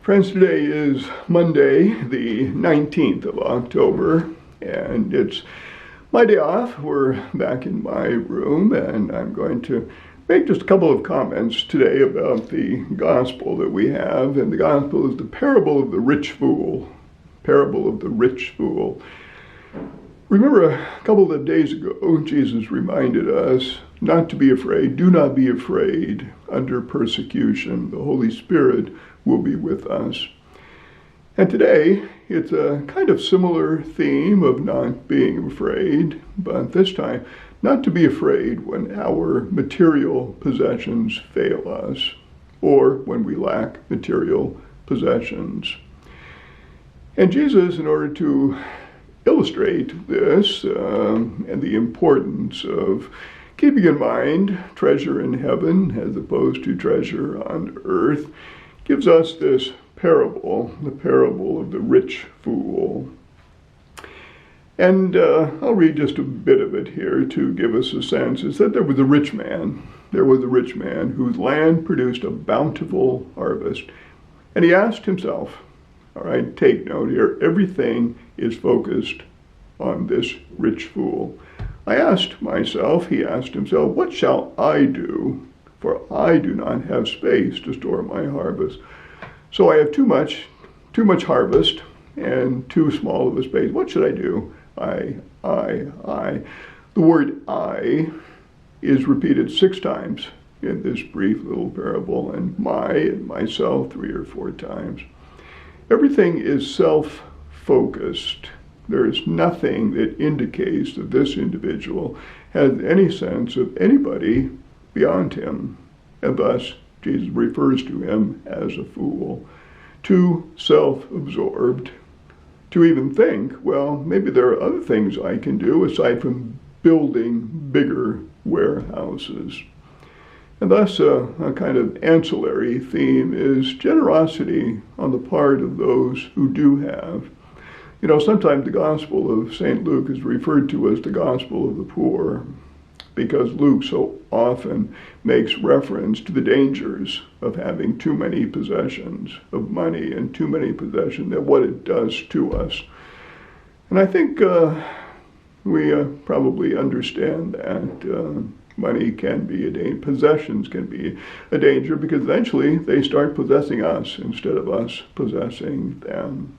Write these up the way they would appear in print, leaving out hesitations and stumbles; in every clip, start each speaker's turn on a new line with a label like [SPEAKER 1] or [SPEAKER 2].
[SPEAKER 1] Friends, today is Monday, the 19th of October, and it's my day off. We're back in my room, and I'm going to make just a couple of comments today about the gospel that we have. And the gospel is the parable of the rich fool. Parable of the rich fool. Remember a couple of days ago, Jesus reminded us not to be afraid. Do not be afraid under persecution. The Holy Spirit will be with us. And today, it's a kind of similar theme of not being afraid, but this time, not to be afraid when our material possessions fail us, or when we lack material possessions. And Jesus, in order to illustrate this and the importance of keeping in mind treasure in heaven as opposed to treasure on earth, gives us this parable, the parable of the rich fool. And I'll read just a bit of it here to give us a sense. It's that there was a rich man whose land produced a bountiful harvest. And he asked himself, all right, take note here, everything is focused on this rich fool. He asked himself, what shall I do? For I do not have space to store my harvest. So I have too much harvest and too small of a space. What should I do? I. The word I is repeated 6 times in this brief little parable, and my and myself 3 or 4 times. Everything is self-focused. There is nothing that indicates that this individual has any sense of anybody beyond him, and thus Jesus refers to him as a fool. Too self-absorbed to even think, well, maybe there are other things I can do aside from building bigger warehouses. And thus a kind of ancillary theme is generosity on the part of those who do have. You know, sometimes the Gospel of St. Luke is referred to as the Gospel of the Poor, because Luke so often makes reference to the dangers of having too many possessions of money and too many possessions and what it does to us. And I think we probably understand that money can be a danger, possessions can be a danger, because eventually they start possessing us instead of us possessing them.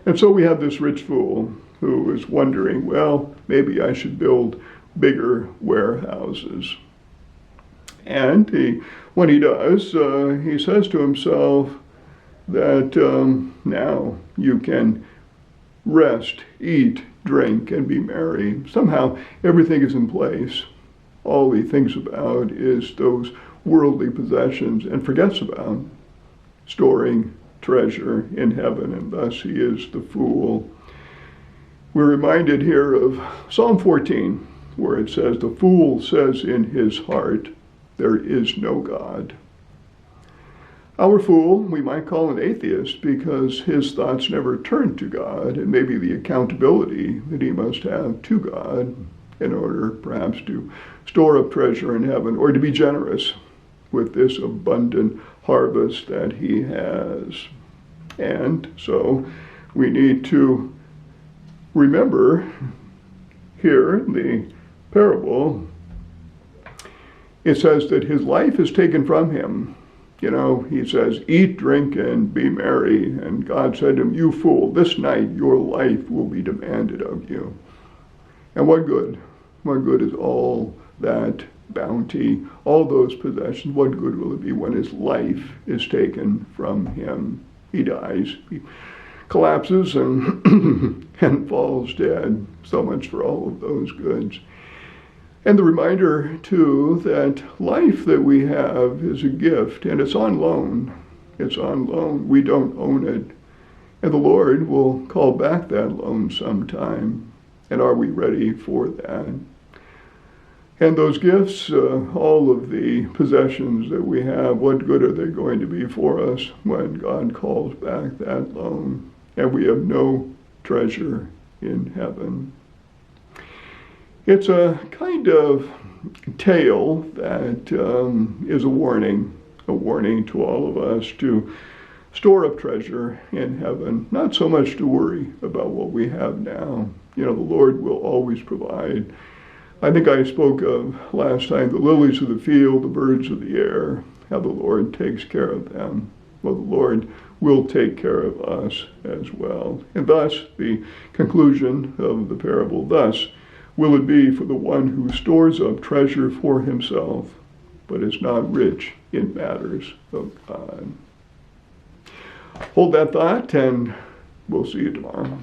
[SPEAKER 1] And so we have this rich fool who is wondering, well, maybe I should build bigger warehouses. And when he does, he says to himself that now you can rest, eat, drink, and be merry. Somehow everything is in place. All he thinks about is those worldly possessions and forgets about storing treasure in heaven, and thus he is the fool. We're reminded here of Psalm 14, where it says, the fool says in his heart, there is no God. Our fool, we might call an atheist, because his thoughts never turn to God, and maybe the accountability that he must have to God in order perhaps to store up treasure in heaven, or to be generous with this abundant harvest that he has. And so we need to remember here in the parable, it says that his life is taken from him. You know, he says, eat, drink, and be merry. And God said to him, you fool, this night your life will be demanded of you. And what good? What good is all that bounty, all those possessions? What good will it be when his life is taken from him? He dies, he collapses and, and falls dead. So much for all of those goods. And the reminder, too, that life that we have is a gift, and it's on loan. It's on loan. We don't own it. And the Lord will call back that loan sometime. And are we ready for that? And those gifts, all of the possessions that we have, what good are they going to be for us when God calls back that loan and we have no treasure in heaven? It's a kind of tale that is a warning to all of us to store up treasure in heaven, not so much to worry about what we have now. You know, the Lord will always provide. I think I spoke of last time the lilies of the field, the birds of the air, how the Lord takes care of them. Well, the Lord will take care of us as well. And thus, the conclusion of the parable, thus will it be for the one who stores up treasure for himself, but is not rich in matters of God. Hold that thought, and we'll see you tomorrow.